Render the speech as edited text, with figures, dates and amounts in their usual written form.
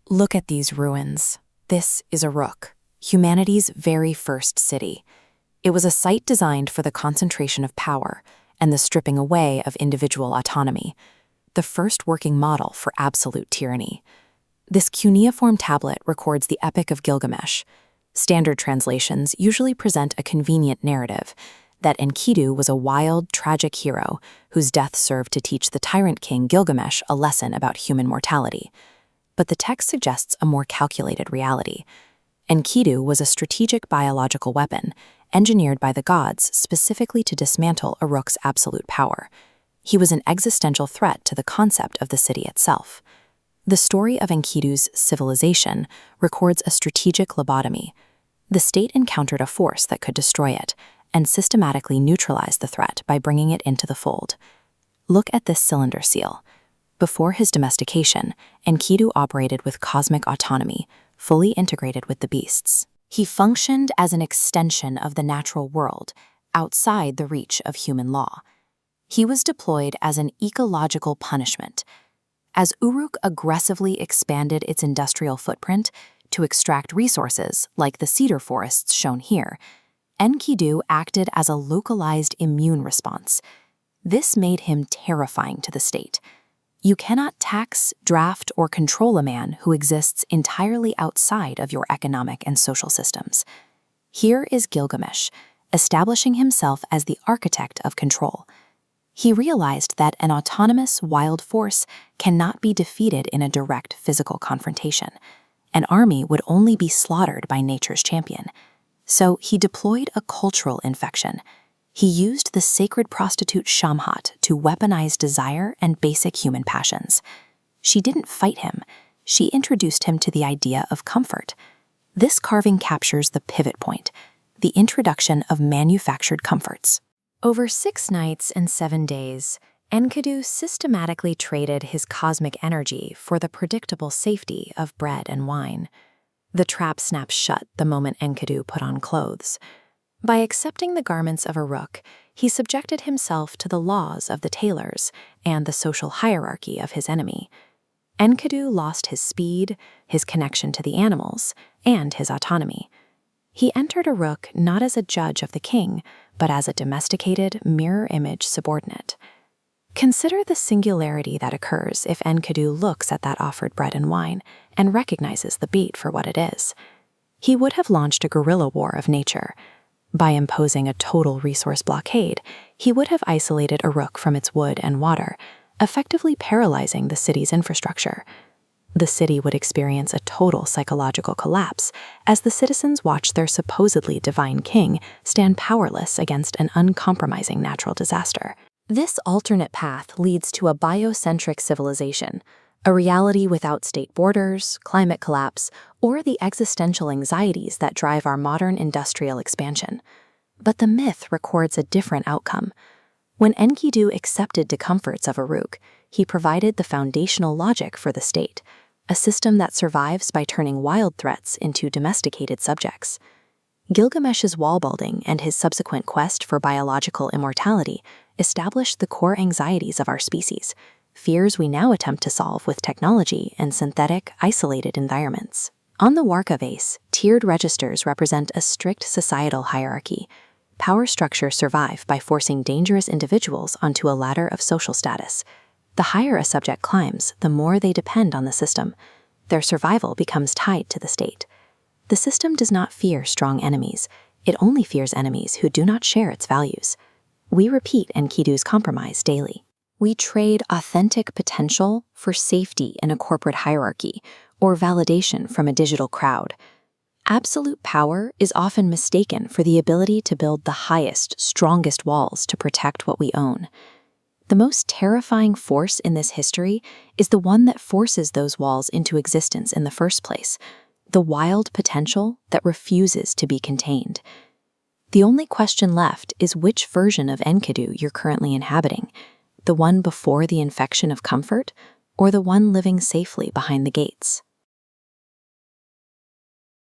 Look at these ruins. This is Uruk, humanity's very first city. It was a site designed for the concentration of power and the stripping away of individual autonomy, the first working model for absolute tyranny. This cuneiform tablet records the Epic of Gilgamesh. Standard translations usually present a convenient narrative that Enkidu was a wild, tragic hero whose death served to teach the tyrant king Gilgamesh a lesson about human mortality. But the text suggests a more calculated reality. Enkidu was a strategic biological weapon, engineered by the gods specifically to dismantle Uruk's absolute power. He was an existential threat to the concept of the city itself. The story of Enkidu's civilization records a strategic lobotomy. The state encountered a force that could destroy it, and systematically neutralized the threat by bringing it into the fold. Look at this cylinder seal. Before his domestication, Enkidu operated with cosmic autonomy, fully integrated with the beasts. He functioned as an extension of the natural world, outside the reach of human law. He was deployed as an ecological punishment. As Uruk aggressively expanded its industrial footprint to extract resources like the cedar forests shown here, Enkidu acted as a localized immune response. This made him terrifying to the state. You cannot tax, draft, or control a man who exists entirely outside of your economic and social systems. Here is Gilgamesh, establishing himself as the architect of control. He realized that an autonomous, wild force cannot be defeated in a direct physical confrontation. An army would only be slaughtered by nature's champion. So he deployed a cultural infection. He used the sacred prostitute Shamhat to weaponize desire and basic human passions. She didn't fight him. She introduced him to the idea of comfort. This carving captures the pivot point, the introduction of manufactured comforts. Over 6 nights and 7 days, Enkidu systematically traded his cosmic energy for the predictable safety of bread and wine. The trap snapped shut the moment Enkidu put on clothes. By accepting the garments of Uruk, he subjected himself to the laws of the tailors and the social hierarchy of his enemy. Enkidu lost his speed, his connection to the animals, and his autonomy. He entered Uruk not as a judge of the king, but as a domesticated, mirror-image subordinate. Consider the singularity that occurs if Enkidu looks at that offered bread and wine and recognizes the beat for what it is. He would have launched a guerrilla war of nature. By imposing a total resource blockade, he would have isolated Uruk from its wood and water, effectively paralyzing the city's infrastructure. The city would experience a total psychological collapse as the citizens watched their supposedly divine king stand powerless against an uncompromising natural disaster. This alternate path leads to a biocentric civilization, a reality without state borders, climate collapse, or the existential anxieties that drive our modern industrial expansion. But the myth records a different outcome. When Enkidu accepted the comforts of Uruk, he provided the foundational logic for the state, a system that survives by turning wild threats into domesticated subjects. Gilgamesh's wall building and his subsequent quest for biological immortality established the core anxieties of our species, fears we now attempt to solve with technology and synthetic, isolated environments. On the Warka vase, tiered registers represent a strict societal hierarchy. Power structures survive by forcing dangerous individuals onto a ladder of social status. The higher a subject climbs, the more they depend on the system. Their survival becomes tied to the state. The system does not fear strong enemies. It only fears enemies who do not share its values. We repeat Enkidu's compromise daily. We trade authentic potential for safety in a corporate hierarchy or validation from a digital crowd. Absolute power is often mistaken for the ability to build the highest, strongest walls to protect what we own. The most terrifying force in this history is the one that forces those walls into existence in the first place, the wild potential that refuses to be contained. The only question left is which version of Enkidu you're currently inhabiting, the one before the infection of comfort, or the one living safely behind the gates.